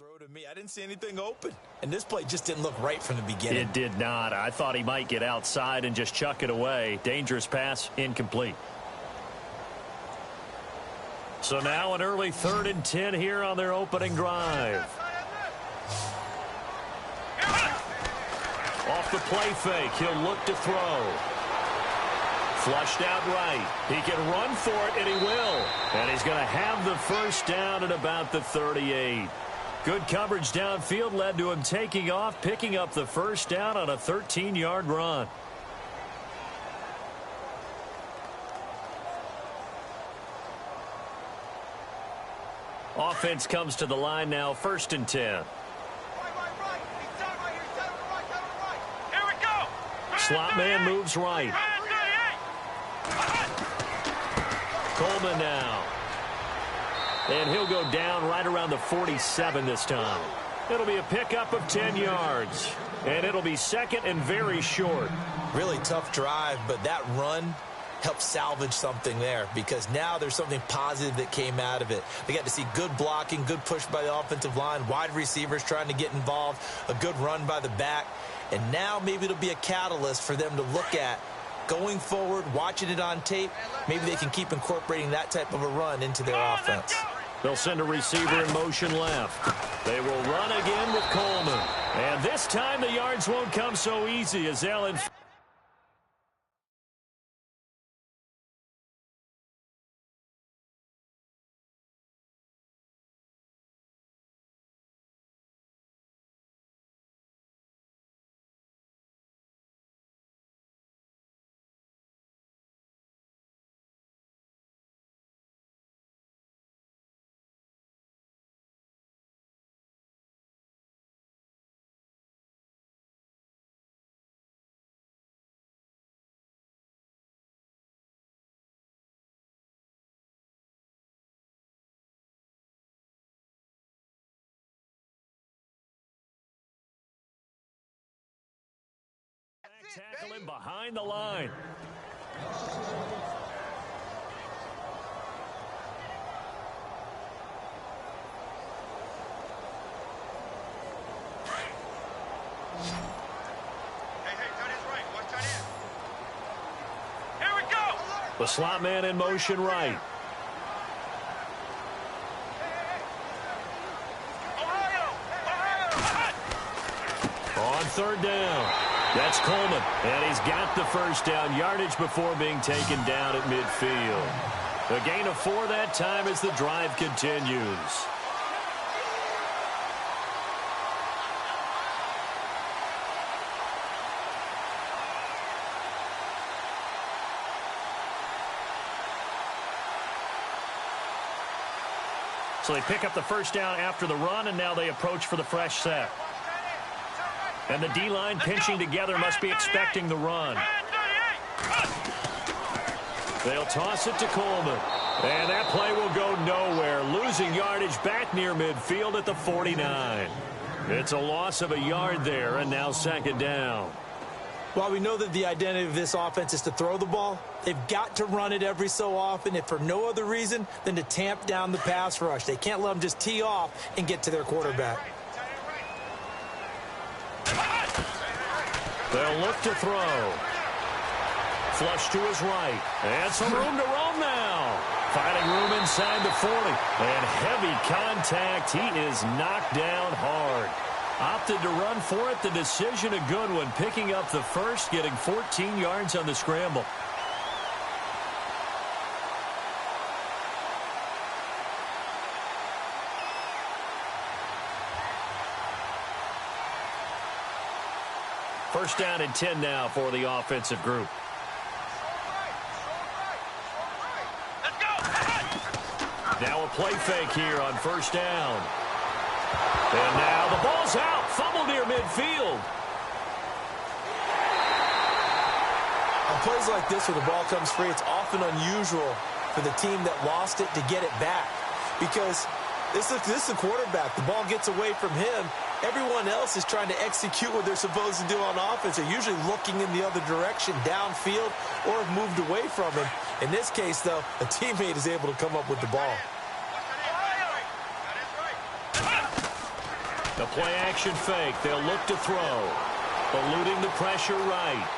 throw to me. I didn't see anything open. And this play just didn't look right from the beginning. It did not. I thought he might get outside and just chuck it away. Dangerous pass, incomplete. So now an early 3rd and 10 here on their opening drive. Off the play fake, he'll look to throw. Flushed out right. He can run for it, and he will. And he's going to have the first down at about the 38. Good coverage downfield led to him taking off, picking up the first down on a 13-yard run. Offense comes to the line now, 1st and 10. Slot man moves right. Coleman now. And he'll go down right around the 47 this time. It'll be a pickup of 10 yards. And it'll be 2nd and very short. Really tough drive, but that run helped salvage something there because now there's something positive that came out of it. They got to see good blocking, good push by the offensive line, wide receivers trying to get involved, a good run by the back. And now maybe it'll be a catalyst for them to look at going forward, watching it on tape. Maybe they can keep incorporating that type of a run into their offense. They'll send a receiver in motion left. They will run again with Coleman. And this time the yards won't come so easy as Allen. Tackle him behind the line. Here we go. The slot man in motion right. On 3rd down. That's Coleman, and he's got the first down yardage before being taken down at midfield. A gain of 4 that time as the drive continues. So they pick up the first down after the run, and now they approach for the fresh set. And the D-line pinching together must be expecting the run. They'll toss it to Coleman. And that play will go nowhere. Losing yardage back near midfield at the 49. It's a loss of a yard there, and now 2nd down. While we know that the identity of this offense is to throw the ball, they've got to run it every so often, if for no other reason than to tamp down the pass rush. They can't let them just tee off and get to their quarterback. They'll look to throw. Flush to his right. And some room to roam now. Finding room inside the 40. And heavy contact. He is knocked down hard. Opted to run for it. The decision a good one. Picking up the first, getting 14 yards on the scramble. First down and 10 now for the offensive group. Now a play fake here on 1st down. And now the ball's out. Fumble near midfield. On plays like this where the ball comes free, it's often unusual for the team that lost it to get it back. Because this is a quarterback. The ball gets away from him. Everyone else is trying to execute what they're supposed to do on offense. They're usually looking in the other direction, downfield, or have moved away from him. In this case, though, a teammate is able to come up with the ball. The play-action fake. They'll look to throw. Eluding the pressure right.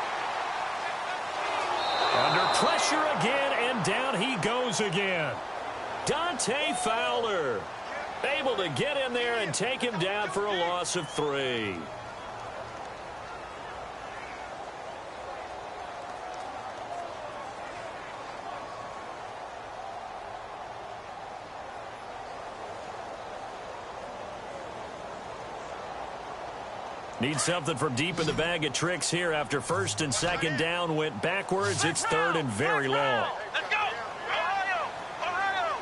Under pressure again, and down he goes again. Dante Fowler able to get in there and take him down for a loss of 3. Need something from deep in the bag of tricks here after first and second down went backwards. It's third and very long. Let's go! Ohio! Ohio!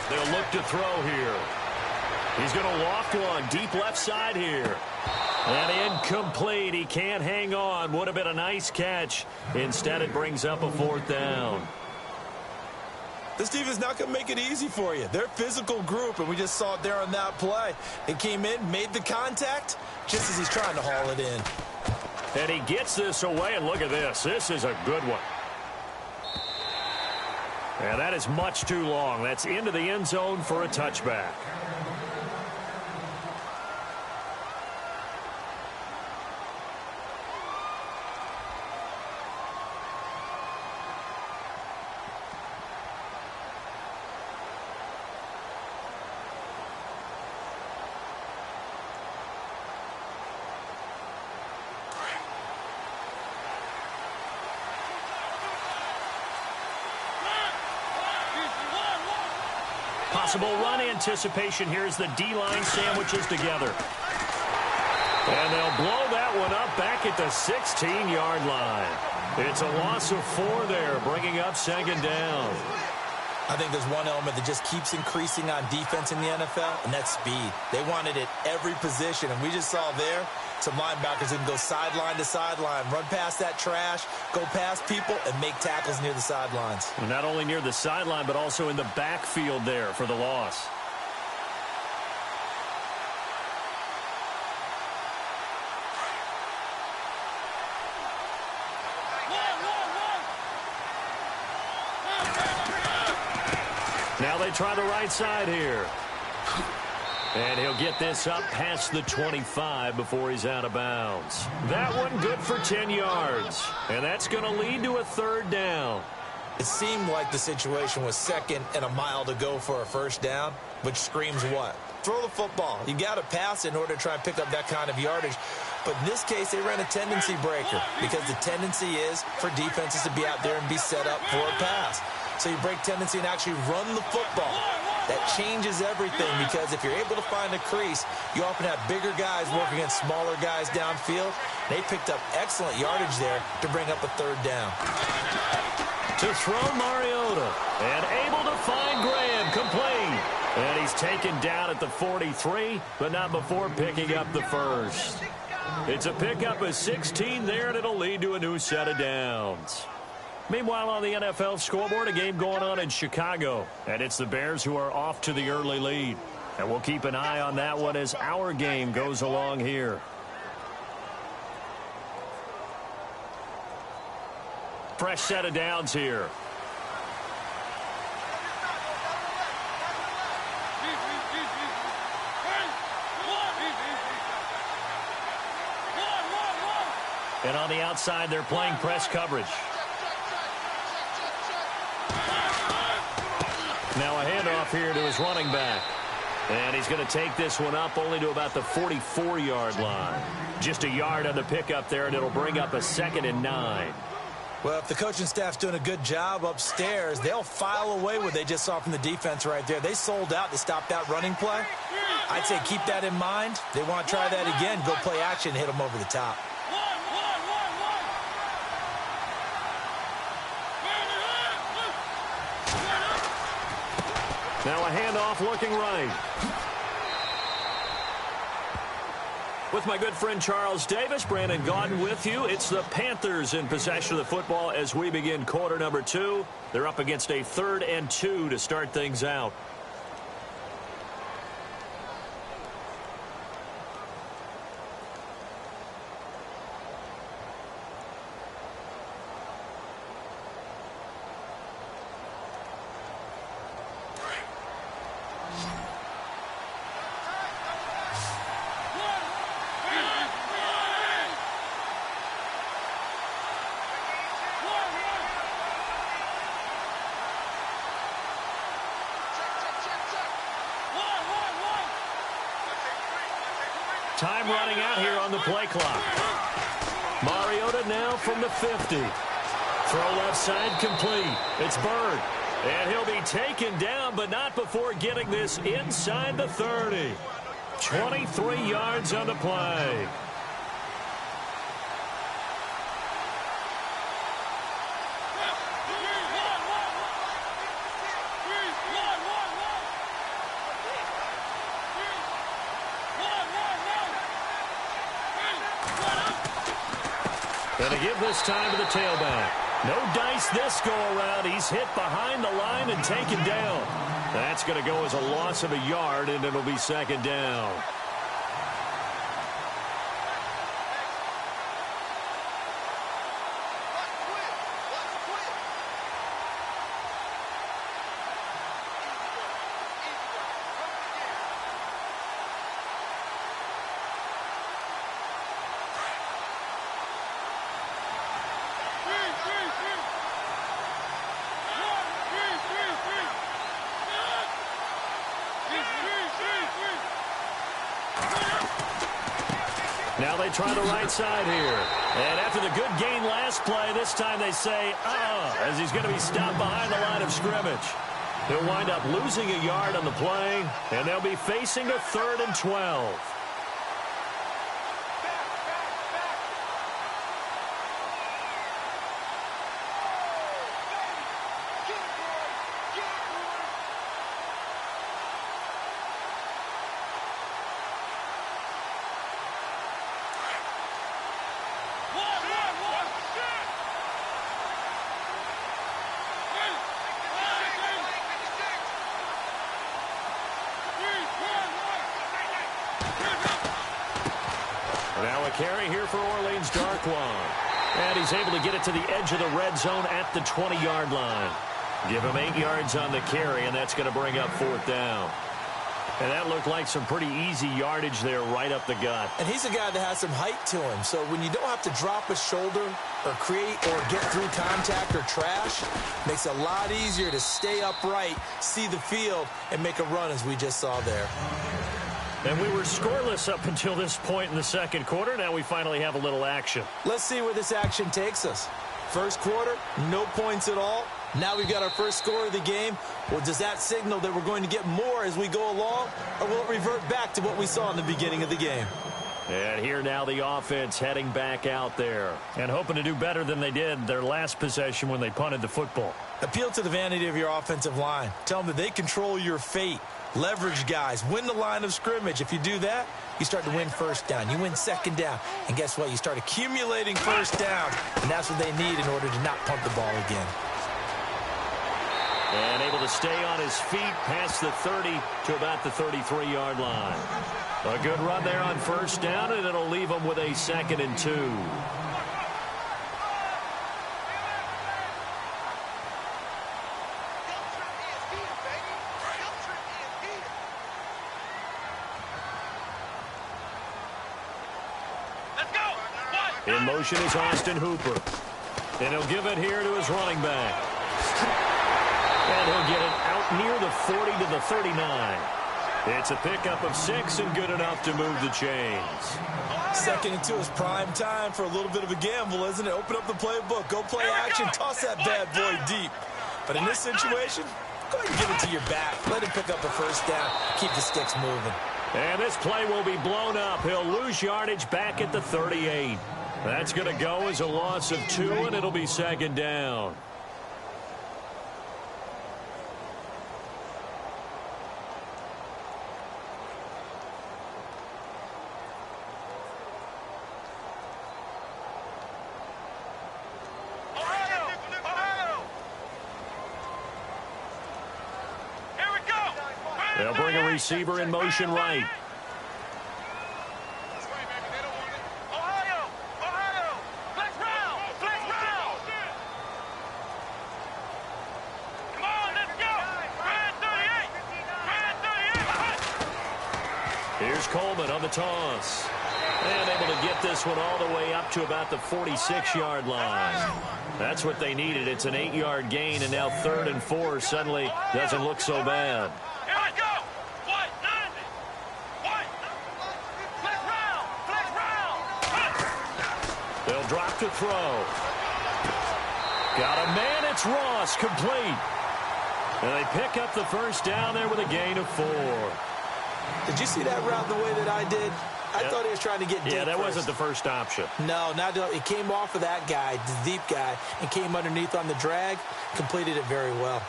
They'll look to throw here. He's going to loft one deep left side here. And incomplete. He can't hang on. Would have been a nice catch. Instead, it brings up a 4th down. This defense is not going to make it easy for you. They're a physical group, and we just saw it there on that play. It came in, made the contact, just as he's trying to haul it in. And he gets this away, and look at this. This is a good one. And that is much too long. That's into the end zone for a touchback. Possible run anticipation here as the D-line sandwiches together. And they'll blow that one up back at the 16-yard line. It's a loss of 4 there, bringing up second down. I think there's one element that just keeps increasing on defense in the NFL, and that's speed. They want it at every position, and we just saw there some linebackers who can go sideline to sideline, run past that trash, go past people, and make tackles near the sidelines. Not only near the sideline, but also in the backfield there for the loss. Now they try the right side here. And he'll get this up past the 25 before he's out of bounds. That one good for 10 yards. And that's going to lead to a 3rd down. It seemed like the situation was 2nd and a mile to go for a 1st down, which screams what? Throw the football. You got to pass in order to try and pick up that kind of yardage. But in this case, they ran a tendency breaker because the tendency is for defenses to be out there and be set up for a pass. So you break tendency and actually run the football. That changes everything because if you're able to find a crease, you often have bigger guys working against smaller guys downfield. They picked up excellent yardage there to bring up a 3rd down. To throw Mariota. And able to find Graham, complete. And he's taken down at the 43, but not before picking up the 1st. It's a pickup of 16 there, and it'll lead to a new set of downs. Meanwhile, on the NFL scoreboard, a game going on in Chicago. And it's the Bears who are off to the early lead. And we'll keep an eye on that one as our game goes along here. Fresh set of downs here. And on the outside, they're playing press coverage. Now a handoff here to his running back. And he's going to take this one up only to about the 44-yard line. Just a yard on the pickup there, and it'll bring up a 2nd and 9. Well, if the coaching staff's doing a good job upstairs, they'll file away what they just saw from the defense right there. They sold out to stop that running play. I'd say keep that in mind. They want to try that again, go play action, hit them over the top. Now a handoff looking right. With my good friend Charles Davis, Brandon Gaudin with you. It's the Panthers in possession of the football as we begin quarter number 2. They're up against a 3rd and 2 to start things out. Time running out here on the play clock. Mariota now from the 50. Throw left side complete. It's Bird. And he'll be taken down, but not before getting this inside the 30. 23 yards on the play. And to give this time to the tailback. No dice this go-around. He's hit behind the line and taken down. That's going to go as a loss of a yard, and it'll be second down. Now they try the right side here. And after the good gain last play, this time they say, as he's going to be stopped behind the line of scrimmage. He'll wind up losing a yard on the play, and they'll be facing a 3rd and 12. Now a carry here for Orleans Darkwan. And he's able to get it to the edge of the red zone at the 20-yard line. Give him 8 yards on the carry, and that's going to bring up 4th down. And that looked like some pretty easy yardage there right up the gut. And he's a guy that has some height to him. So when you don't have to drop a shoulder or create or get through contact or trash, makes it a lot easier to stay upright, see the field, and make a run as we just saw there. And we were scoreless up until this point in the second quarter. Now we finally have a little action. Let's see where this action takes us. First quarter, no points at all. Now we've got our first score of the game. Well, does that signal that we're going to get more as we go along, or will it revert back to what we saw in the beginning of the game? And here now the offense heading back out there and hoping to do better than they did their last possession when they punted the football. Appeal to the vanity of your offensive line. Tell them that they control your fate. Leverage guys. Win the line of scrimmage. If you do that, you start to win first down. You win second down. And guess what? You start accumulating first down. And that's what they need in order to not punt the ball again. And able to stay on his feet past the 30 to about the 33-yard line. A good run there on first down, and it'll leave them with a 2nd and 2. In motion is Austin Hooper. And he'll give it here to his running back. And he'll get it out near the 40 to the 39. It's a pickup of 6 and good enough to move the chains. 2nd and 2 is prime time for a little bit of a gamble, isn't it? Open up the playbook. Go play action. Toss that bad boy deep. But in this situation, go ahead and give it to your back. Let him pick up a first down. Keep the sticks moving. And this play will be blown up. He'll lose yardage back at the 38. That's going to go as a loss of 2, and it'll be 2nd down. They'll bring a receiver in motion right. Here's Coleman on the toss. And able to get this one all the way up to about the 46-yard line. That's what they needed. It's an 8-yard gain, and now 3rd and 4 suddenly doesn't look so bad. They'll drop to throw. Got a man. It's Ross, complete. And they pick up the first down there with a gain of 4. Did you see that route the way that I did? I thought he was trying to get deep. Yeah, that first. wasn't the first option. No, it came off of that guy, the deep guy, and came underneath on the drag, completed it very well.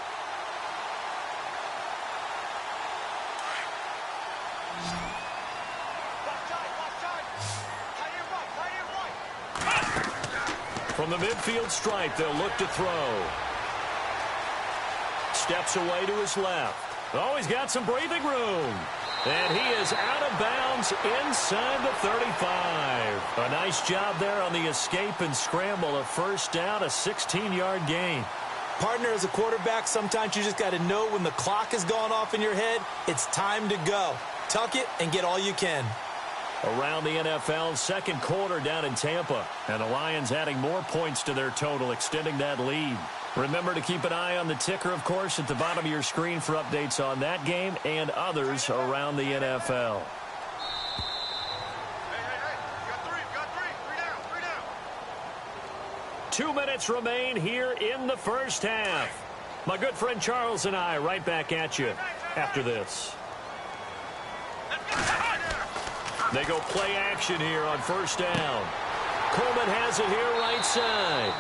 From the midfield stripe, they'll look to throw. Steps away to his left. Oh, he's got some breathing room. And he is out of bounds inside the 35. A nice job there on the escape and scramble. A first down, a 16-yard gain. Partner, as a quarterback, sometimes you just got to know when the clock is going off in your head, it's time to go. Tuck it and get all you can. Around the NFL, second quarter down in Tampa. And the Lions adding more points to their total, extending that lead. Remember to keep an eye on the ticker, of course, at the bottom of your screen for updates on that game and others around the NFL. Hey, you got three. 3 down. 2 minutes remain here in the first half. My good friend Charles and I right back at you after this. They go play action here on first down. Coleman has it here right side.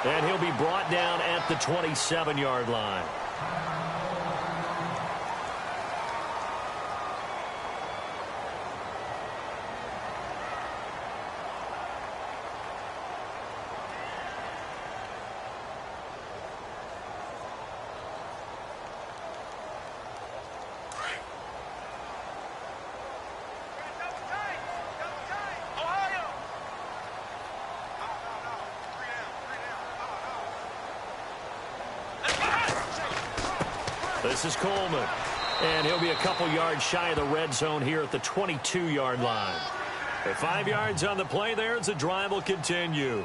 And he'll be brought down at the 27-yard line. This is Coleman. And he'll be a couple yards shy of the red zone here at the 22-yard line. At 5 yards on the play there as the drive will continue.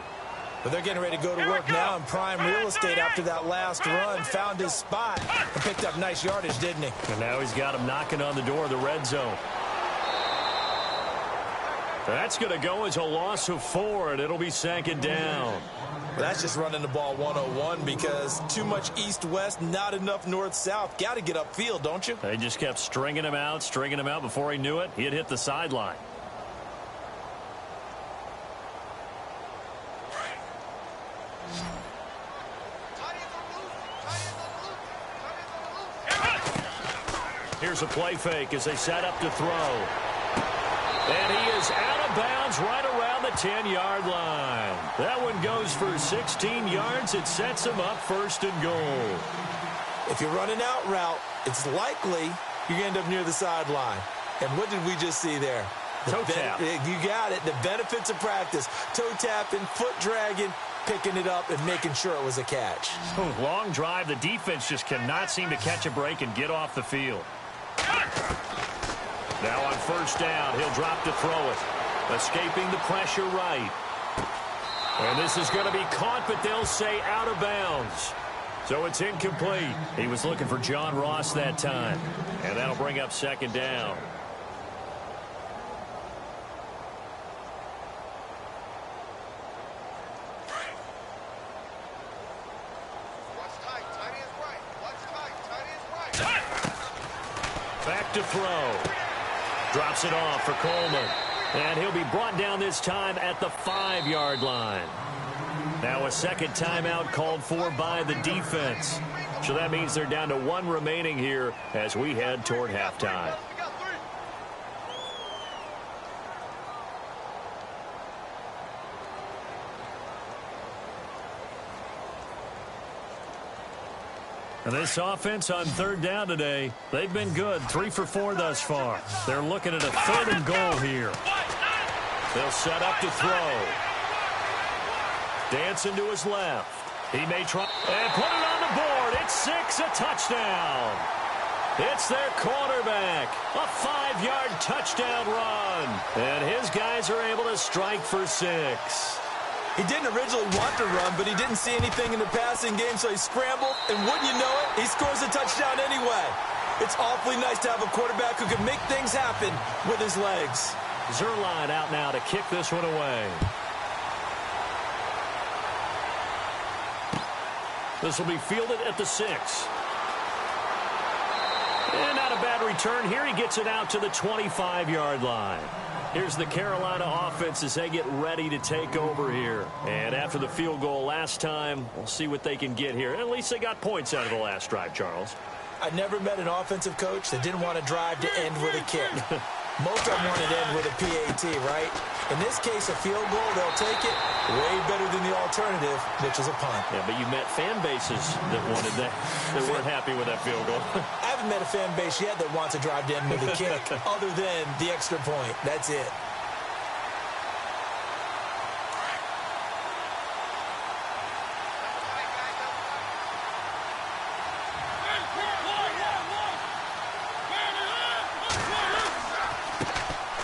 But they're getting ready to go to work now in prime real estate after that last run. Found his spot and picked up nice yardage, didn't he? And now he's got him knocking on the door of the red zone. That's going to go as a loss of 4, and it'll be second down. Well, that's just running the ball 101 because too much east-west, not enough north-south. Got to get upfield, don't you? They just kept stringing him out. Before he knew it, he had hit the sideline. Here's a play fake as they set up to throw. And he is out of bounds right around the 10-yard line. That one goes for 16 yards. It sets him up first and goal. If you're running out route, it's likely you're going to end up near the sideline. And what did we just see there? Toe tap. You got it. The benefits of practice. Toe tapping, foot dragging, picking it up, and making sure it was a catch. Long drive. The defense just cannot seem to catch a break and get off the field. Now on first down, he'll drop to throw it. Escaping the pressure right. And this is going to be caught, but they'll say out of bounds. So it's incomplete. He was looking for John Ross that time. And that'll bring up second down. Back to throw. Drops it off for Coleman. And he'll be brought down this time at the 5-yard line. Now a second timeout called for by the defense. So that means they're down to 1 remaining here as we head toward halftime. And this offense on third down today, they've been good. 3 for 4 thus far. They're looking at a 3rd and goal here. They'll set up to throw. Dancing to his left. He may try and put it on the board. It's 6, a touchdown. It's their quarterback. A 5-yard touchdown run. And his guys are able to strike for 6. He didn't originally want to run, but he didn't see anything in the passing game, so he scrambled, and wouldn't you know it, he scores a touchdown anyway. It's awfully nice to have a quarterback who can make things happen with his legs. Zerline out now to kick this one away. This will be fielded at the 6. And not a bad return here. He gets it out to the 25-yard line. Here's the Carolina offense as they get ready to take over here. And after the field goal last time, we'll see what they can get here. At least they got points out of the last drive, Charles. I never met an offensive coach that didn't want to drive to end with a kick. Most of them want to end with a PAT, right? In this case, a field goal, they'll take it way better than the alternative, which is a punt. Yeah, but you met fan bases that wanted that, that weren't happy with that field goal. I haven't met a fan base yet that wants to drive to end with a kick other than the extra point. That's it.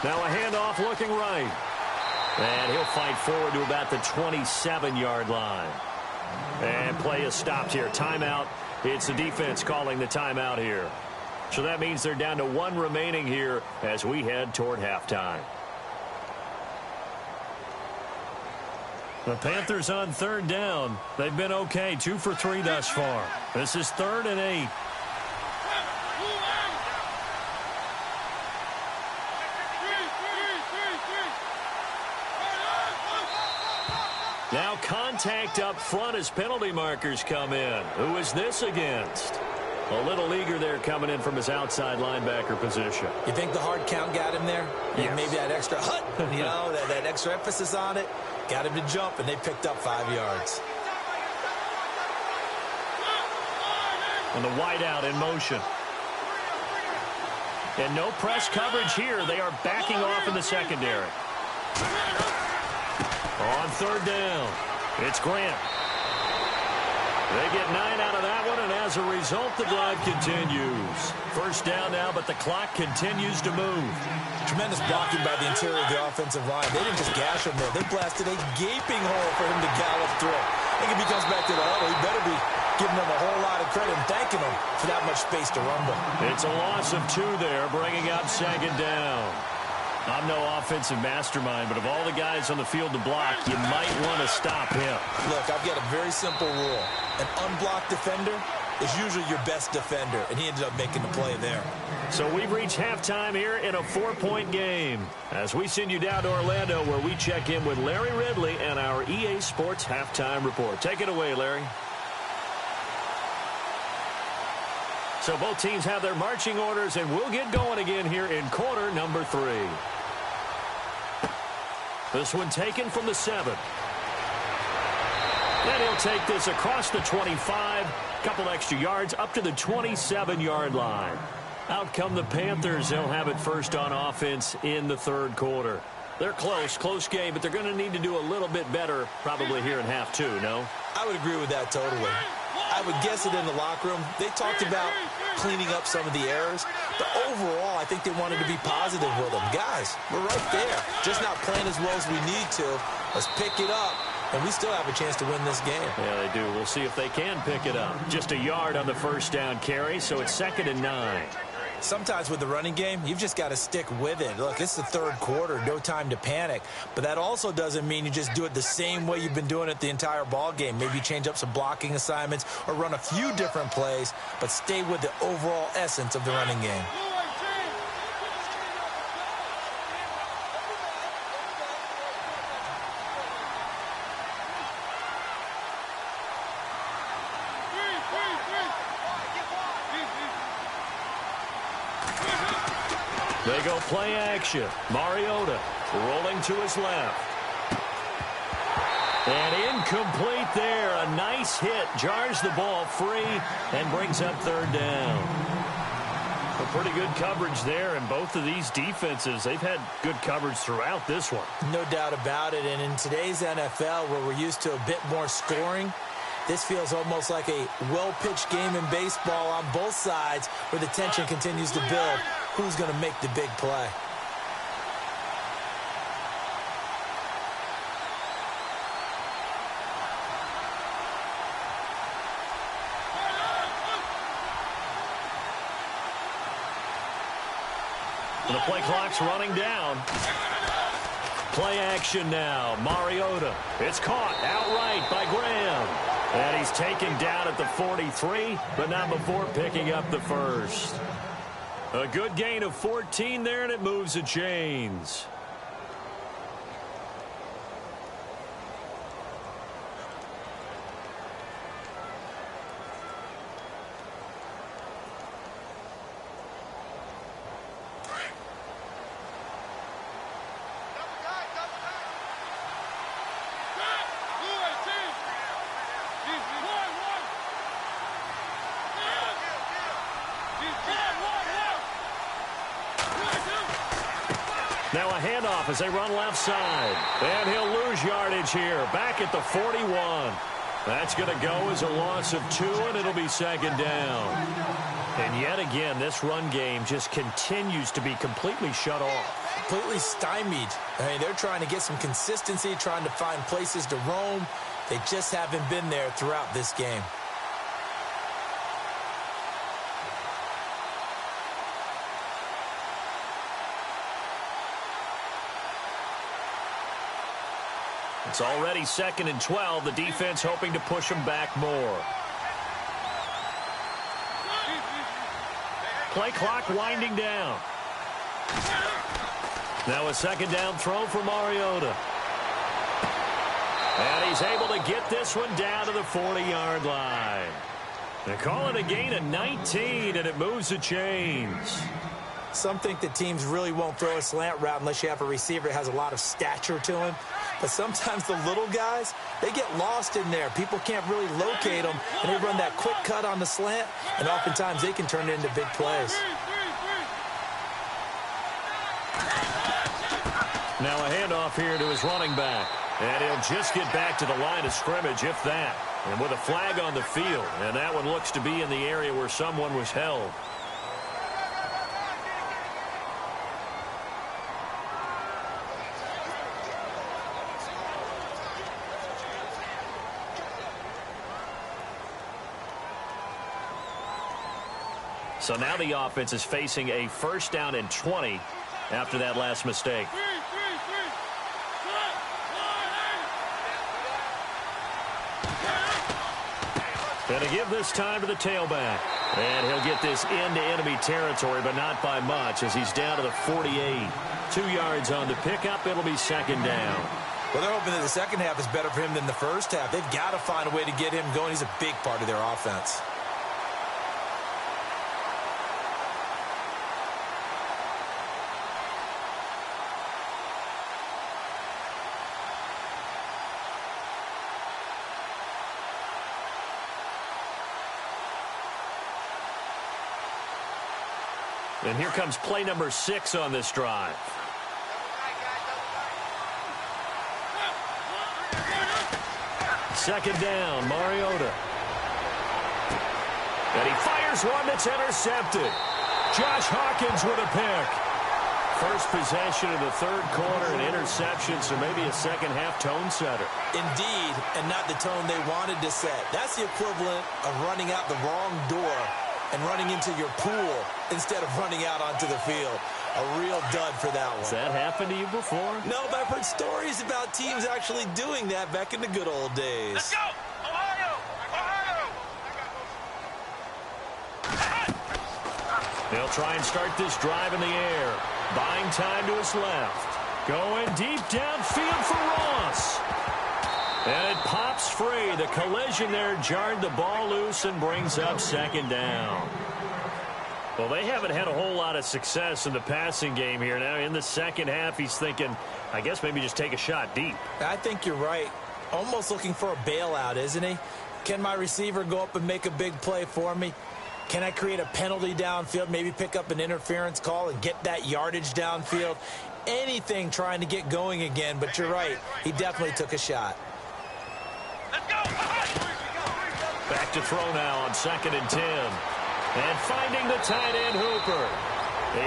Now a handoff looking right. And he'll fight forward to about the 27-yard line. And play is stopped here. Timeout. It's the defense calling the timeout here. So that means they're down to 1 remaining here as we head toward halftime. The Panthers on 3rd down. They've been okay. 2 for 3 thus far. This is 3rd and 8. Now contact up front as penalty markers come in. Who is this against? A little eager there coming in from his outside linebacker position. You think the hard count got him there? Yes. Maybe that extra hut, you know, that extra emphasis on it. Got him to jump, and they picked up 5 yards. And the wideout in motion. And no press coverage here. They are backing off in the secondary. On 3rd down, it's Grant. They get 9 out of that one, and as a result, the drive continues. 1st down now, but the clock continues to move. Tremendous blocking by the interior of the offensive line. They didn't just gash him there. They blasted a gaping hole for him to gallop through. I think if he comes back to the huddle, he better be giving them a whole lot of credit and thanking them for that much space to rumble. It's a loss of 2 there, bringing up 2nd down. I'm no offensive mastermind, but of all the guys on the field to block, you might want to stop him. Look, I've got a very simple rule. An unblocked defender is usually your best defender, and he ended up making the play there. So we've reached halftime here in a 4-point game as we send you down to Orlando, where we check in with Larry Ridley and our EA Sports Halftime Report. Take it away, Larry. So both teams have their marching orders, and we'll get going again here in quarter number 3. This one taken from the 7. And he'll take this across the 25. Couple extra yards up to the 27-yard line. Out come the Panthers. They'll have it first on offense in the 3rd quarter. They're close game, but they're going to need to do a little bit better probably here in half 2, no? I would agree with that totally. I would guess it in the locker room. They talked about cleaning up some of the errors, but overall, I think they wanted to be positive with them. Guys, we're right there. Just not playing as well as we need to. Let's pick it up, and we still have a chance to win this game. Yeah, they do. We'll see if they can pick it up. Just a yard on the 1st down carry, so it's 2nd and 9. Sometimes with the running game, you've just got to stick with it. Look, it's the 3rd quarter, no time to panic. But that also doesn't mean you just do it the same way you've been doing it the entire ball game. Maybe change up some blocking assignments or run a few different plays, but stay with the overall essence of the running game. They go play action. Mariota rolling to his left. And incomplete there. A nice hit. Jars the ball free and brings up 3rd down. A pretty good coverage there, and both of these defenses, they've had good coverage throughout this one. No doubt about it. And in today's NFL, where we're used to a bit more scoring, this feels almost like a well-pitched game in baseball on both sides where the tension continues to build. Who's going to make the big play? The play clock's running down. Play action now. Mariota. It's caught outright by Graham. And he's taken down at the 43, but not before picking up the first. A good gain of 14 there, and it moves the chains. Now a handoff as they run left side. And he'll lose yardage here. Back at the 41. That's going to go as a loss of 2, and it'll be second down. And yet again, this run game just continues to be completely shut off. Completely stymied. I mean, they're trying to get some consistency, trying to find places to roam. They just haven't been there throughout this game. It's already 2nd and 12. The defense hoping to push them back more. Play clock winding down. Now a second down throw for Mariota. And he's able to get this one down to the 40-yard line. They call it a gain of 19, and it moves the chains. Some think that teams really won't throw a slant route unless you have a receiver that has a lot of stature to him. But sometimes the little guys, they get lost in there. People can't really locate them, and they run that quick cut on the slant, and oftentimes they can turn it into big plays. Now a handoff here to his running back. And he'll just get back to the line of scrimmage, if that. And with a flag on the field, and that one looks to be in the area where someone was held. So now the offense is facing a 1st down and 20 after that last mistake. And to give this time to the tailback. And he'll get this into enemy territory, but not by much as he's down to the 48. 2 yards on the pickup. It'll be second down. Well, they're hoping that the second half is better for him than the first half. They've got to find a way to get him going. He's a big part of their offense. And here comes play number 6 on this drive. Second down, Mariota. And he fires one that's intercepted. Josh Hawkins with a pick. First possession of the 3rd quarter, an interception, so maybe a second-half tone setter. Indeed, and not the tone they wanted to set. That's the equivalent of running out the wrong door and running into your pool instead of running out onto the field. A real dud for that one. Has that happened to you before? No, but I've heard stories about teams actually doing that back in the good old days. Let's go! Ohio! Ohio! They'll try and start this drive in the air. Buying time to his left. Going deep downfield for Ross. And it pops free. The collision there jarred the ball loose and brings up second down. Well, they haven't had a whole lot of success in the passing game here. Now, in the second half, he's thinking, I guess maybe just take a shot deep. I think you're right. Almost looking for a bailout, isn't he? Can my receiver go up and make a big play for me? Can I create a penalty downfield, maybe pick up an interference call and get that yardage downfield? Anything trying to get going again, but you're right. He definitely took a shot. Back to throw now on 2nd and 10. And finding the tight end, Hooper.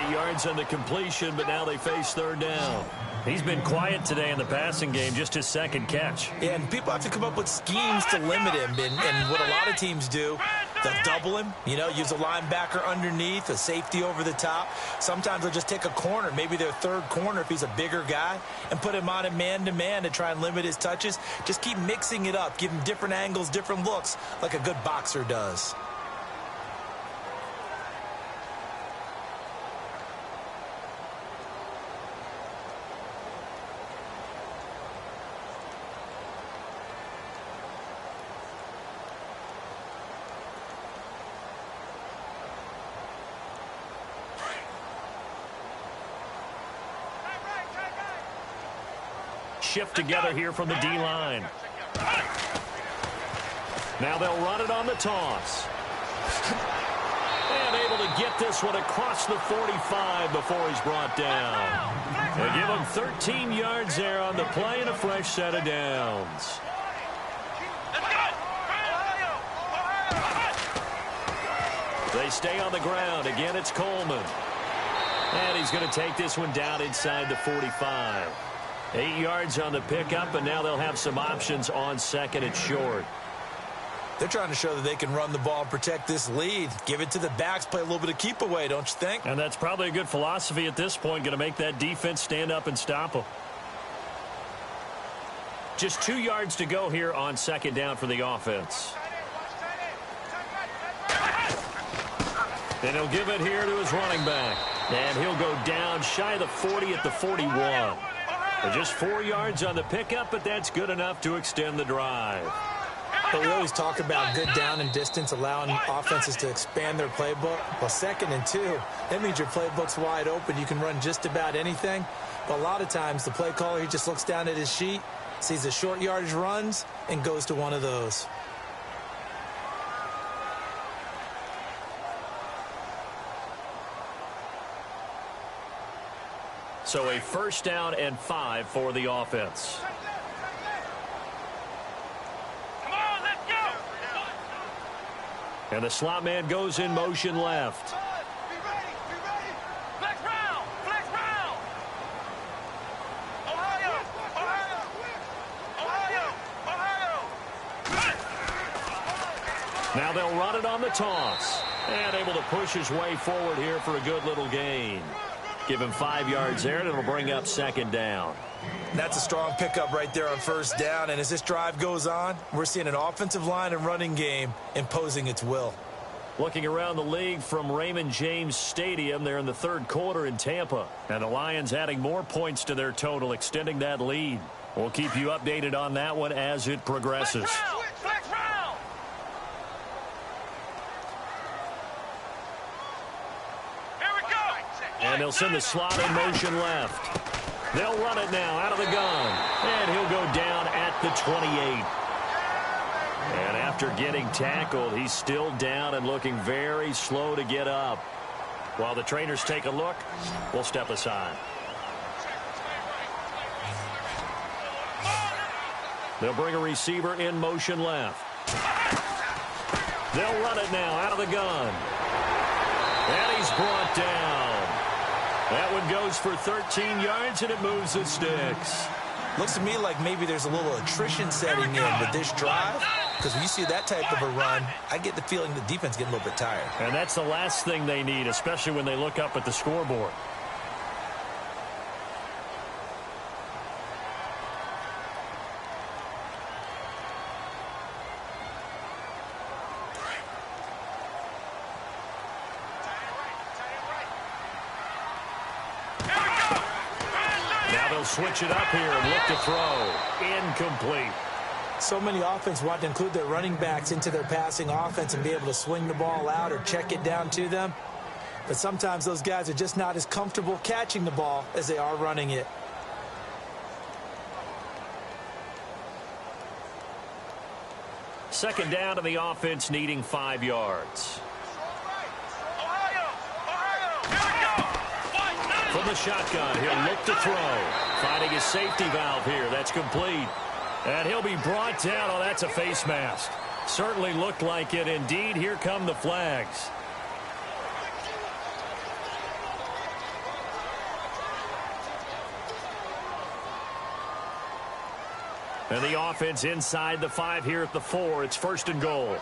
8 yards on the completion, but now they face 3rd down. He's been quiet today in the passing game, just his 2nd catch. Yeah, and people have to come up with schemes to limit him, and what a lot of teams do, They'll double him, use a linebacker underneath, a safety over the top. Sometimes they'll just take a corner, maybe their third corner if he's a bigger guy, and put him on a man-to-man to try and limit his touches. Just keep mixing it up, give him different angles, different looks, like a good boxer does. Shift together here from the D-line. Now they'll run it on the toss. And able to get this one across the 45 before he's brought down. They give him 13 yards there on the play and a fresh set of downs. They stay on the ground. Again, it's Coleman. And he's going to take this one down inside the 45. 8 yards on the pickup, and now they'll have some options on second and short. They're trying to show that they can run the ball and protect this lead. Give it to the backs, play a little bit of keep away, don't you think? And that's probably a good philosophy at this point, going to make that defense stand up and stop them. Just 2 yards to go here on second down for the offense. And he'll give it here to his running back. And he'll go down shy of the 40 at the 41. Just 4 yards on the pickup, but that's good enough to extend the drive. But we always talk about good down and distance, allowing offenses to expand their playbook. Well, 2nd and 2, that means your playbook's wide open. You can run just about anything. But a lot of times, the play caller, he just looks down at his sheet, sees the short yardage runs, and goes to one of those. So a first down and 5 for the offense. Come on, let's go. And the slot man goes in motion left. Be ready, be ready. Flex round, flex round. Ohio, Ohio, Ohio, Ohio. Now they'll run it on the toss. And able to push his way forward here for a good little gain. Give him 5 yards there, and it'll bring up second down. That's a strong pickup right there on first down. And as this drive goes on, we're seeing an offensive line and running game imposing its will. Looking around the league from Raymond James Stadium, they're in the third quarter in Tampa. And the Lions adding more points to their total, extending that lead. We'll keep you updated on that one as it progresses. Flex round. Here we go. And they'll send the slot in motion left. They'll run it now out of the gun. And he'll go down at the 28. And after getting tackled, he's still down and looking very slow to get up. While the trainers take a look, we'll step aside. They'll bring a receiver in motion left. They'll run it now out of the gun. And he's brought down. That one goes for 13 yards, and it moves the sticks. Looks to me like maybe there's a little attrition setting in with this drive, because when you see that type of a run, I get the feeling the defense getting a little bit tired. And that's the last thing they need, especially when they look up at the scoreboard. Switch it up here and look to throw. Incomplete. So many offenses want to include their running backs into their passing offense and be able to swing the ball out or check it down to them. But sometimes those guys are just not as comfortable catching the ball as they are running it. Second down to the offense, needing 5 yards. From the shotgun, he'll look to throw. Finding his safety valve here. That's complete. And he'll be brought down. Oh, that's a face mask. Certainly looked like it. Indeed, here come the flags. And the offense inside the 5 here at the 4. It's first and goal.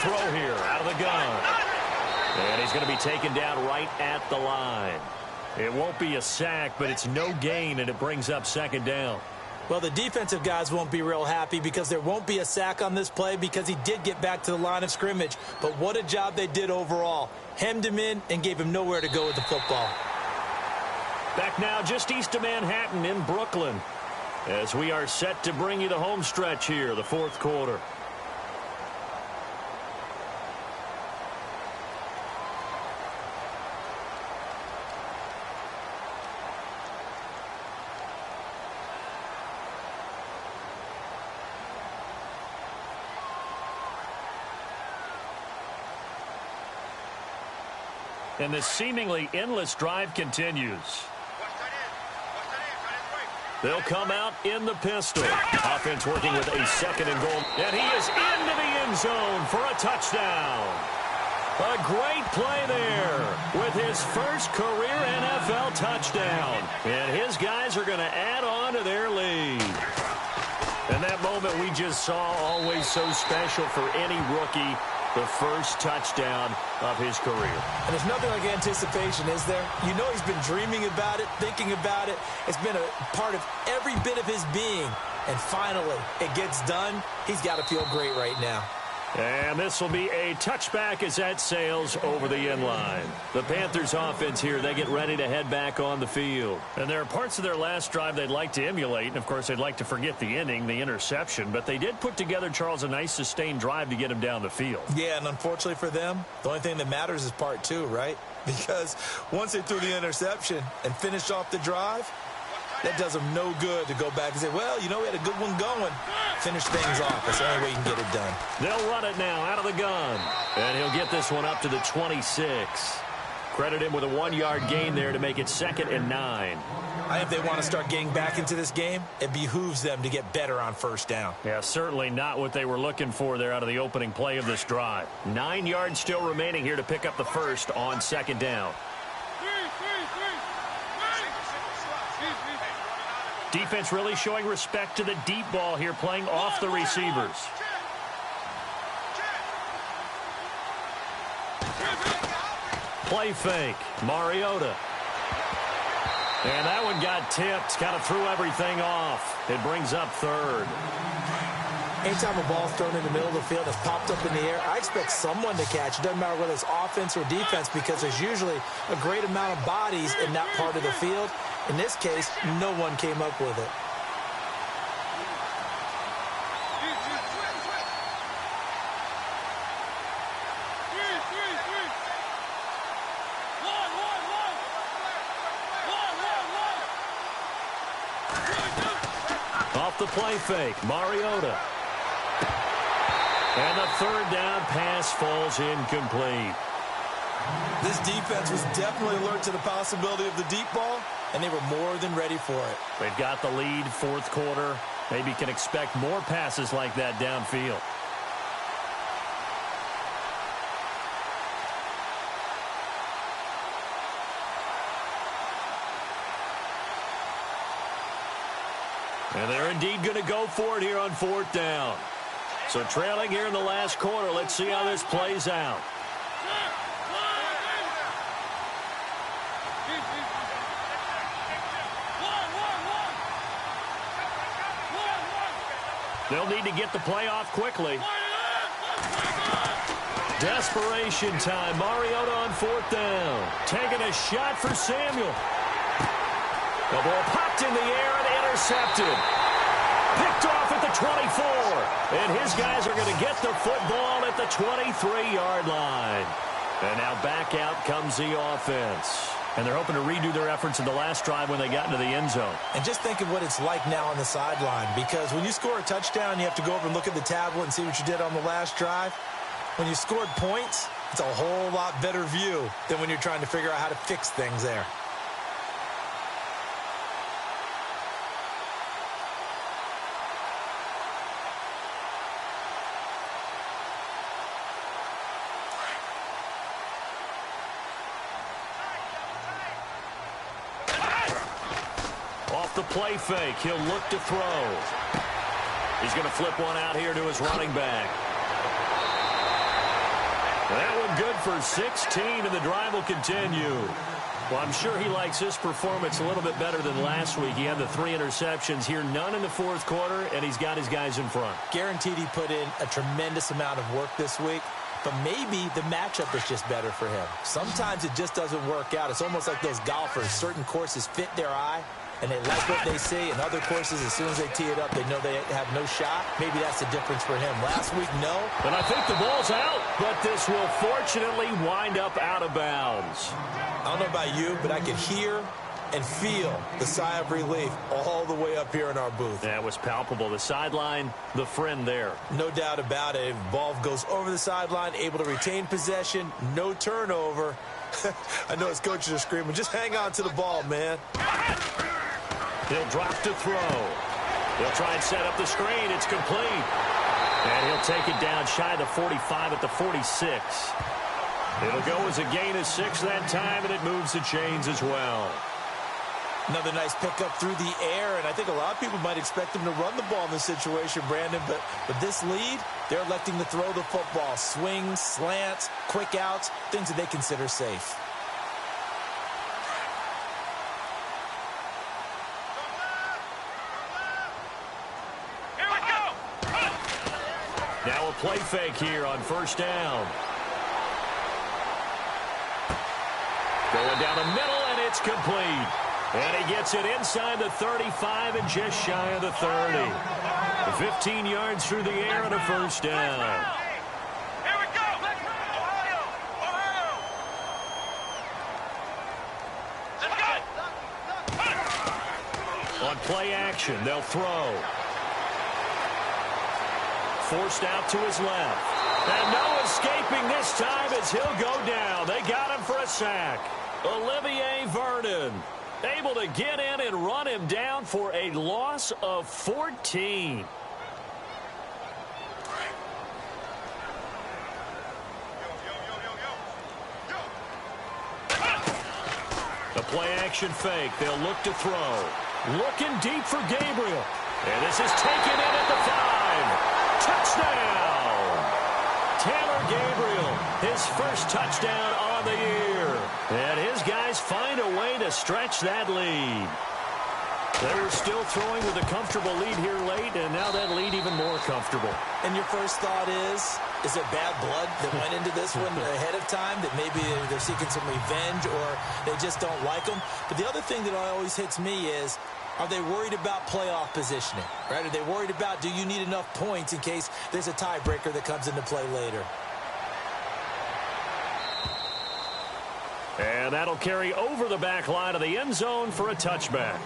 throw here out of the gun. And he's going to be taken down right at the line. It won't be a sack, but it's no gain, and it brings up second down. Well, the defensive guys won't be real happy because there won't be a sack on this play because he did get back to the line of scrimmage. But what a job they did overall. Hemmed him in and gave him nowhere to go with the football. Back now just east of Manhattan in Brooklyn as we are set to bring you the home stretch here, the fourth quarter. And this seemingly endless drive continues. They'll come out in the pistol. Offense working with a second and goal. And he is into the end zone for a touchdown. A great play there with his first career NFL touchdown. And his guys are going to add on to their lead. And that moment we just saw, always so special for any rookie. The first touchdown of his career. And there's nothing like anticipation, is there? You know he's been dreaming about it, thinking about it. It's been a part of every bit of his being. And finally, it gets done. He's got to feel great right now. And this will be a touchback as that sails over the end line. The Panthers offense here, they get ready to head back on the field. And there are parts of their last drive they'd like to emulate. And, of course, they'd like to forget the inning, the interception. But they did put together, Charles, a nice sustained drive to get him down the field. Yeah, and unfortunately for them, the only thing that matters is part two, right? Because once they threw the interception and finished off the drive, that does them no good to go back and say, well, you know, we had a good one going. Finish things off. That's the only way you can get it done. They'll run it now out of the gun. And he'll get this one up to the 26. Credit him with a 1-yard gain there to make it 2nd and 9. I think if they want to start getting back into this game, it behooves them to get better on first down. Yeah, certainly not what they were looking for there out of the opening play of this drive. 9 yards still remaining here to pick up the first on 2nd down. Defense really showing respect to the deep ball here, playing off the receivers. Play fake, Mariota. And that one got tipped, kind of threw everything off. It brings up 3rd. Anytime a ball's thrown in the middle of the field, it's popped up in the air, I expect someone to catch. It doesn't matter whether it's offense or defense because there's usually a great amount of bodies in that part of the field. In this case, no one came up with it. Off the play fake, Mariota. And the 3rd down pass falls incomplete. This defense was definitely alert to the possibility of the deep ball, and they were more than ready for it. They've got the lead, 4th quarter. Maybe can expect more passes like that downfield. And they're indeed going to go for it here on 4th down. So trailing here in the last quarter, let's see how this plays out. They'll need to get the play off quickly. Desperation time. Mariota on 4th down. Taking a shot for Samuel. The ball popped in the air and intercepted. Picked off at the 24. And his guys are going to get the football at the 23-yard line. And now back out comes the offense. And they're hoping to redo their efforts in the last drive when they got into the end zone. And just think of what it's like now on the sideline. Because when you score a touchdown, you have to go over and look at the tablet and see what you did on the last drive. When you scored points, it's a whole lot better view than when you're trying to figure out how to fix things there. Off the play fake, he'll look to throw. He's going to flip one out here to his running back. good for 16, and the drive will continue. Well, I'm sure he likes his performance a little bit better than last week. He had the 3 interceptions here, none in the fourth quarter, and he's got his guys in front. Guaranteed he put in a tremendous amount of work this week, but maybe the matchup is just better for him. Sometimes it just doesn't work out. It's almost like those golfers. Certain courses fit their eye, and they like what they see. And other courses, as soon as they tee it up, they know they have no shot. Maybe that's the difference for him. Last week, no. And I think the ball's out, but this will fortunately wind up out of bounds. I don't know about you, but I could hear and feel the sigh of relief all the way up here in our booth. That was palpable. The sideline, the friend there. No doubt about it. Ball goes over the sideline, able to retain possession, no turnover. I know his coaches are screaming, just hang on to the ball, man. He'll drop to throw. He'll try and set up the screen. It's complete. And he'll take it down shy of the 45 at the 46. It'll go as a gain of 6 that time, and it moves the chains as well. Another nice pickup through the air, and I think a lot of people might expect him to run the ball in this situation, Brandon, but with this lead, they're electing to throw the football. Swings, slants, quick outs, things that they consider safe. Here we go! Now a play fake here on first down. Going down the middle, and it's complete. And he gets it inside the 35 and just shy of the 30. 15 yards through the air on a first down. Here we go! Ohio! Ohio! Let's go! On play action, they'll throw. Forced out to his left. And no escaping this time as he'll go down. They got him for a sack. Olivier Vernon able to get in and run him down for a loss of 14. The play action fake. They'll look to throw. Looking deep for Gabriel. And this is taken in at the 5. Touchdown! Taylor Gabriel, his first touchdown on the year. And his guys find a way to stretch that lead. They were still throwing with a comfortable lead here late, and now that lead even more comfortable. And your first thought is there bad blood that went into this one ahead of time, that maybe they're seeking some revenge or they just don't like them? But the other thing that always hits me is, are they worried about playoff positioning? Right? Are they worried about, do you need enough points in case there's a tiebreaker that comes into play later? And that'll carry over the back line of the end zone for a touchback.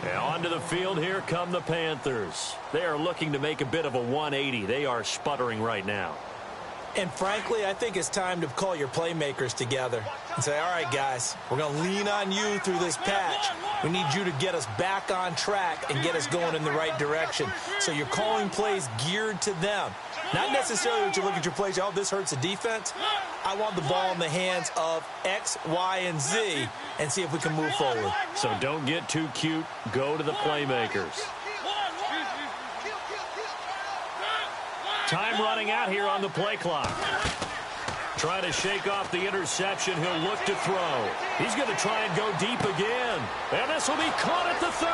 And onto the field, here come the Panthers. They are looking to make a bit of a 180. They are sputtering right now. And frankly, I think it's time to call your playmakers together and say, all right, guys, we're going to lean on you through this patch. We need you to get us back on track and get us going in the right direction. So you're calling plays geared to them. Not necessarily that you look at your plays, oh, this hurts the defense. I want the ball in the hands of X, Y, and Z and see if we can move forward. So don't get too cute. Go to the playmakers. Time running out here on the play clock. Trying to shake off the interception. He'll look to throw. He's going to try and go deep again. And this will be caught at the 30.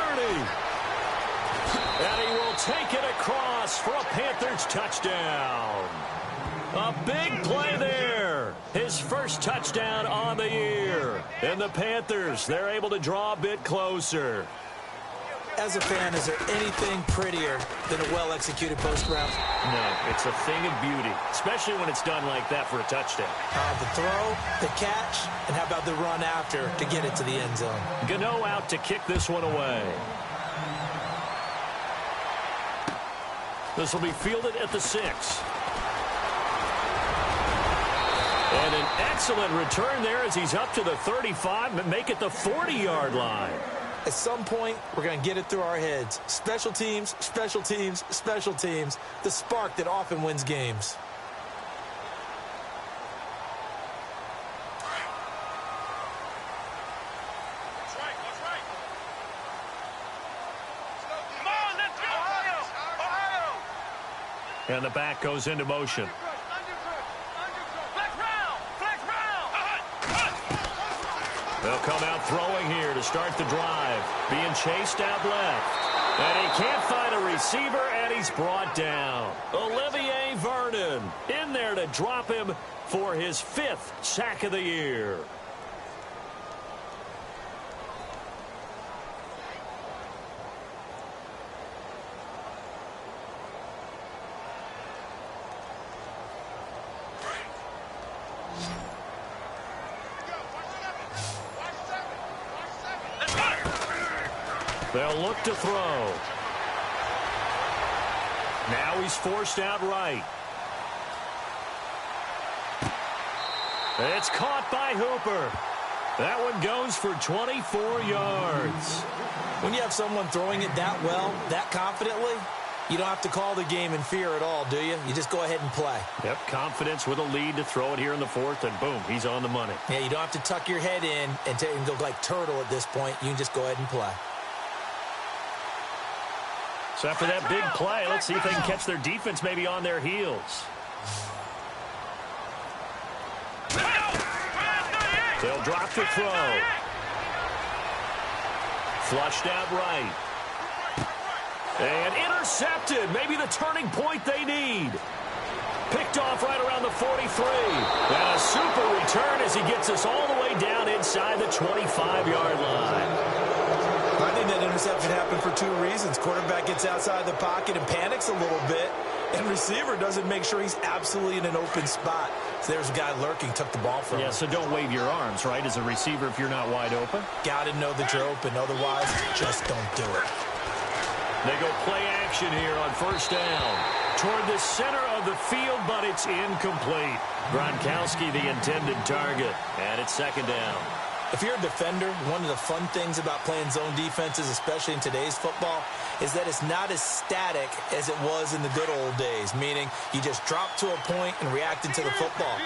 And he will take it across for a Panthers touchdown. A big play there. His first touchdown on the year. And the Panthers, they're able to draw a bit closer. As a fan, is there anything prettier than a well-executed post route? No, it's a thing of beauty, especially when it's done like that for a touchdown. The throw, the catch, and how about the run after to get it to the end zone? Gano out to kick this one away. This will be fielded at the 6. And an excellent return there as he's up to the 35 and make it the 40-yard line. At some point, we're going to get it through our heads. Special teams, special teams, special teams. The spark that often wins games. That's right. Come on, let's go! Ohio! And the back goes into motion. Flex round! They'll come out throwing here to start the drive. Being chased out left. And he can't find a receiver, and he's brought down. Olivier Vernon in there to drop him for his 5th sack of the year. They'll look to throw. Now he's forced out right. It's caught by Hooper. That one goes for 24 yards. When you have someone throwing it that well, that confidently, you don't have to call the game in fear at all, do you? You just go ahead and play. Yep, confidence with a lead to throw it here in the 4th, and boom, he's on the money. Yeah, you don't have to tuck your head in and go like turtle at this point. You can just go ahead and play. So after that big play, let's see if they can catch their defense maybe on their heels. They'll drop the throw. Flushed out right. And intercepted. Maybe the turning point they need. Picked off right around the 43. And a super return as he gets us all the way down inside the 25-yard line. I think that interception happened for 2 reasons. Quarterback gets outside the pocket and panics a little bit, and receiver doesn't make sure he's absolutely in an open spot. So there's a guy lurking, took the ball from him. Yeah, so don't wave your arms, right, as a receiver if you're not wide open. Got to know that you're open. Otherwise, just don't do it. They go play action here on 1st down. Toward the center of the field, but it's incomplete. Gronkowski, the intended target, and it's 2nd down. If you're a defender, one of the fun things about playing zone defenses, especially in today's football, is that it's not as static as it was in the good old days, meaning you just drop to a point and reacted to the football.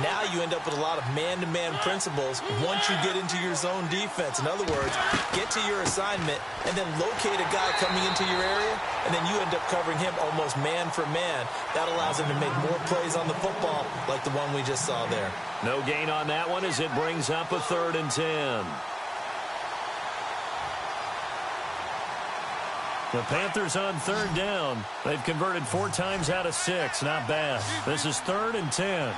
Now you end up with a lot of man-to-man principles once you get into your zone defense. In other words, get to your assignment and then locate a guy coming into your area, and then you end up covering him almost man for man. That allows him to make more plays on the football like the one we just saw there. No gain on that one as it brings up a 3rd and 10. The Panthers on 3rd down. They've converted 4 times out of 6. Not bad. This is 3rd and 10.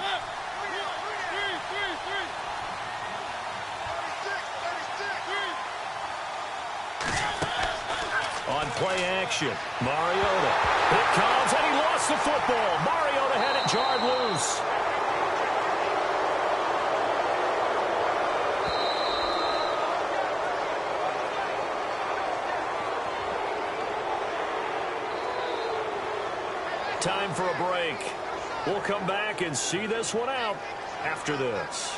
On play action, Mariota. It comes, and he lost the football. Mariota had it jarred loose. Time for a break. We'll come back and see this one out after this.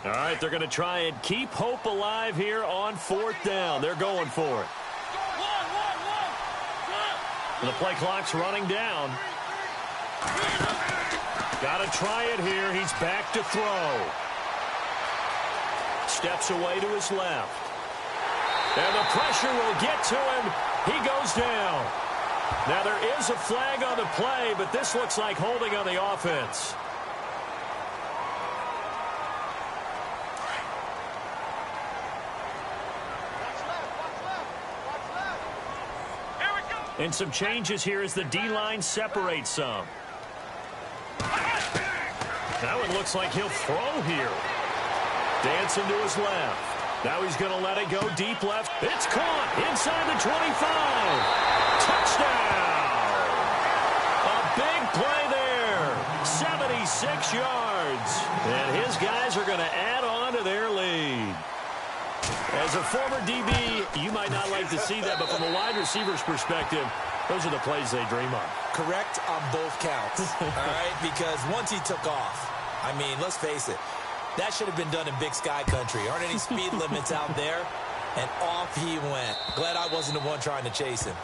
All right, they're going to try and keep hope alive here on 4th down. They're going for it. And the play clock's running down. Got to try it here. He's back to throw. Steps away to his left. And the pressure will get to him. He goes down. Now there is a flag on the play, but this looks like holding on the offense. And some changes here as the D-line separates some. That one looks like he'll throw here. Dancing to his left. Now he's going to let it go deep left. It's caught inside the 25. Touchdown! A big play there. 76 yards. And his guys are going to add on to their lead. As a former DB, you might not like to see that, but from a wide receiver's perspective, those are the plays they dream of. Correct on both counts, all right? Because once he took off, I mean, let's face it, that should have been done in Big Sky Country. Aren't any speed limits out there? And off he went. Glad I wasn't the one trying to chase him.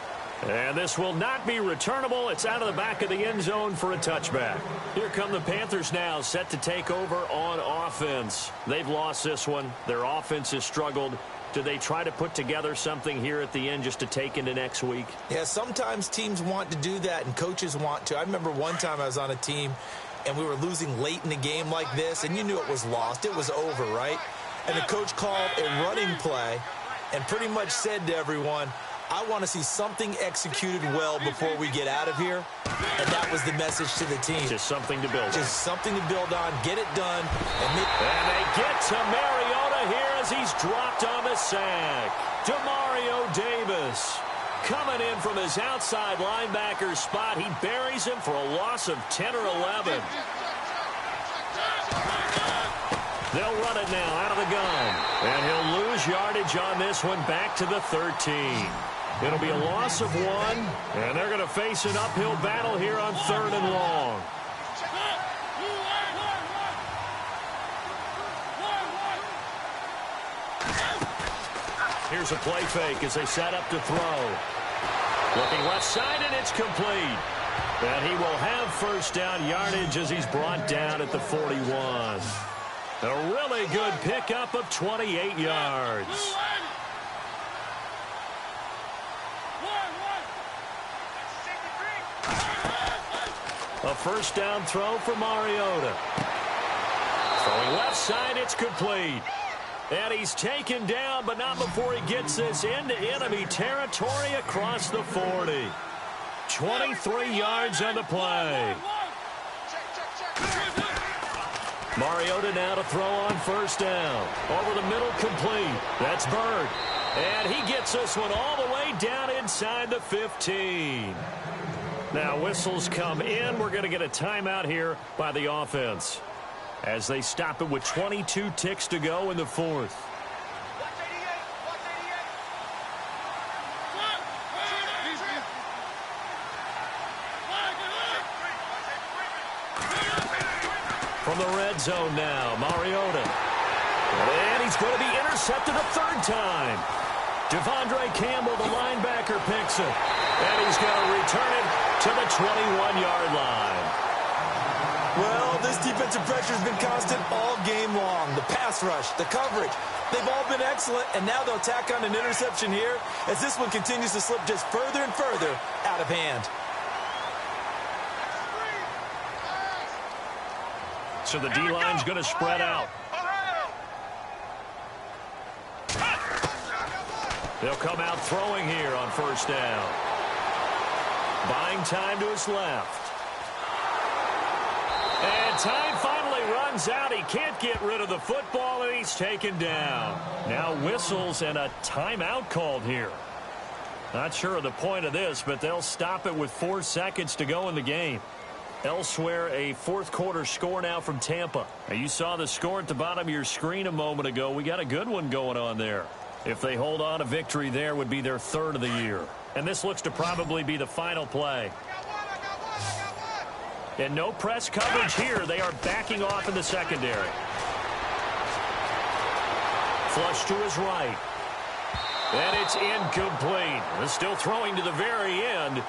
And this will not be returnable. It's out of the back of the end zone for a touchback. Here come the Panthers now, set to take over on offense. They've lost this one. Their offense has struggled. Do they try to put together something here at the end just to take into next week? Yeah, sometimes teams want to do that and coaches want to. I remember one time I was on a team and we were losing late in the game like this, and you knew it was lost. It was over, right? And the coach called a running play and pretty much said to everyone, I want to see something executed well before we get out of here. And that was the message to the team. Just something to build on. Just something to build on. Get it done. And they get to Mariota here as he's dropped on the sack. Demario Davis coming in from his outside linebacker spot. He buries him for a loss of 10 or 11. They'll run it now out of the gun. And he'll lose yardage on this one back to the 13. It'll be a loss of 1, and they're going to face an uphill battle here on 3rd and long. Here's a play fake as they set up to throw. Looking left side, and it's complete. And he will have first down yardage as he's brought down at the 41. A really good pickup of 28 yards. A first down throw for Mariota. Throwing left side, it's complete. And he's taken down, but not before he gets this into enemy territory across the 40. 23 yards on the play. Mariota now to throw on first down. Over the middle, complete. That's Bird. And he gets this one all the way down inside the 15. Now whistles come in. We're going to get a timeout here by the offense as they stop it with 22 ticks to go in the 4th. From the red zone now, Mariota. And he's going to be intercepted a 3rd time. Devondre Campbell, the linebacker, picks it. And he's going to return it to the 21-yard line. Well, this defensive pressure has been constant all game long. The pass rush, the coverage, they've all been excellent, and now they'll tack on an interception here as this one continues to slip just further and further out of hand. So the D-line's going to spread out. They'll come out throwing here on first down. Buying time to his left. And time finally runs out. He can't get rid of the football, and he's taken down. Now whistles and a timeout called here. Not sure of the point of this, but they'll stop it with 4 seconds to go in the game. Elsewhere, a 4th quarter score now from Tampa. Now, you saw the score at the bottom of your screen a moment ago. We got a good one going on there. If they hold on, a victory there would be their 3rd of the year. And this looks to probably be the final play. And no press coverage here. They are backing off in the secondary. Flush to his right. And it's incomplete. Still throwing to the very end.